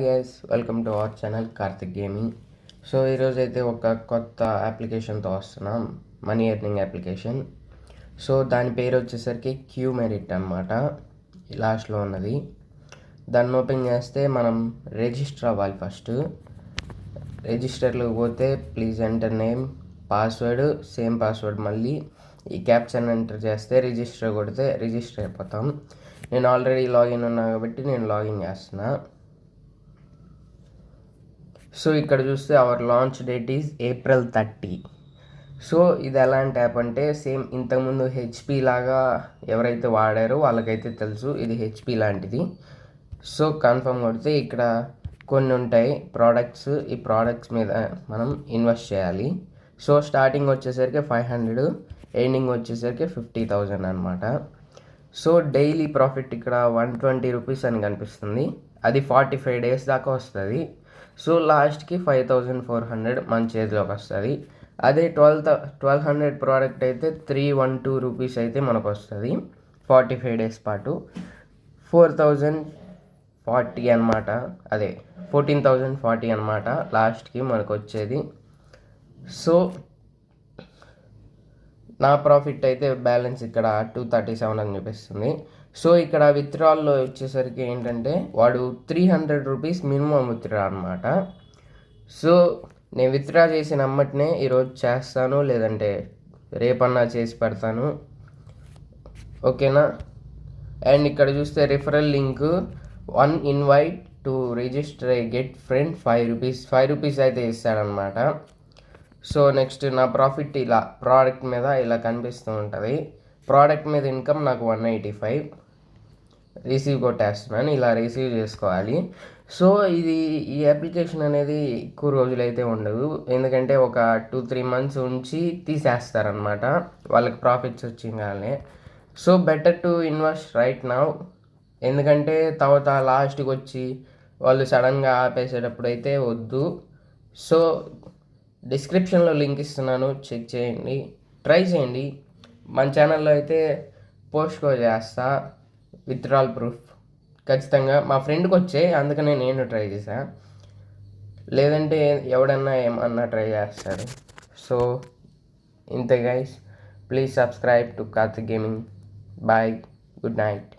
Guys welcome to our channel Karthik gaming. So ఈరోజు అయితే ఒక కొత్త అప్లికేషన్తో వస్తున్నాం, మనీ ఎర్నింగ్ అప్లికేషన్. సో దాని పేరు వచ్చేసరికి క్యూ మెరిట్ అనమాట. లాస్ట్లో ఉన్నది. దాన్ని ఓపెన్ చేస్తే మనం రిజిస్టర్ అవ్వాలి. ఫస్ట్ రిజిస్టర్లోకి పోతే please enter name, password same password, మళ్ళీ ఈ క్యాప్షన్ ఎంటర్ చేస్తే రిజిస్టర్ కొడితే రిజిస్టర్ అయిపోతాం. నేను ఆల్రెడీ లాగిన్ ఉన్నా కాబట్టి నేను లాగిన్ చేస్తున్నా. సో ఇక్కడ చూస్తే our launch date is April 30. So ఇది ఎలాంటి యాప్ అంటే సేమ్ ఇంతకుముందు హెచ్పి లాగా ఎవరైతే వాడారో వాళ్ళకైతే తెలుసు, ఇది హెచ్పి లాంటిది. సో కన్ఫర్మ్ కొడితే ఇక్కడ కొన్ని ఉంటాయి ప్రోడక్ట్స్, ఈ ప్రోడక్ట్స్ మీద మనం ఇన్వెస్ట్ చేయాలి. సో స్టార్టింగ్ వచ్చేసరికి 500, ఎండింగ్ వచ్చేసరికి 50,000 అనమాట. సో డైలీ ప్రాఫిట్ ఇక్కడ 120 రూపీస్ అని కనిపిస్తుంది. అది 45 days దాకా వస్తుంది. సో లాస్ట్కి 5,400 మన చేతిలోకి వస్తుంది. అదే 1200 ప్రోడక్ట్ అయితే 312 రూపీస్ అయితే మనకు వస్తుంది 45 days పాటు. 4,040 అనమాట, అదే 14,040 అనమాట లాస్ట్కి మనకు వచ్చేది. సో నా ప్రాఫిట్ అయితే బ్యాలెన్స్ ఇక్కడ 237 అని చూపిస్తుంది. సో ఇక్కడ విత్డ్రాల్లో వచ్చేసరికి ఏంటంటే వాడు 300 రూపీస్ మినిమం విత్డ్రా అనమాట. సో నేను విత్డ్రా చేసిన అమ్మటినే ఈరోజు చేస్తాను, లేదంటే రేపన్నా చేసి పెడతాను, ఓకేనా. అండ్ ఇక్కడ చూస్తే referral link 1 invite to register get friend 5 rupees అయితే ఇస్తాడనమాట. సో నెక్స్ట్ నా ప్రాఫిట్ ఇలా ప్రోడక్ట్ మీద ఇలా కనిపిస్తూ ఉంటుంది. ప్రోడక్ట్ మీద ఇన్కమ్ నాకు 185, రిసీవ్ కొట్టేస్తున్నాను, ఇలా రిసీవ్ చేసుకోవాలి. సో ఈ అప్లికేషన్ అనేది ఎక్కువ రోజులైతే ఉండదు, ఎందుకంటే ఒక 2-3 months ఉంచి తీసేస్తారనమాట వాళ్ళకి ప్రాఫిట్స్ వచ్చింగానే. So better to invest right now, ఎందుకంటే తర్వాత లాస్ట్కి వచ్చి వాళ్ళు సడన్గా ఆపేసేటప్పుడు అయితే వద్దు. సో డిస్క్రిప్షన్లో లింక్ ఇస్తున్నాను, చెక్ చేయండి, ట్రై చేయండి. మన ఛానల్లో అయితే పోస్ట్ కూడా చేస్తా విత్డ్రాల్ ప్రూఫ్ ఖచ్చితంగా. మా ఫ్రెండ్కి వచ్చాయి, అందుకనే నేను ట్రై చేశాను, లేదంటే ఎవడన్నా ఏమన్నా ట్రై చేస్తాడు. సో ఇంతే guys, please subscribe to Karthik gaming. Bye, good night.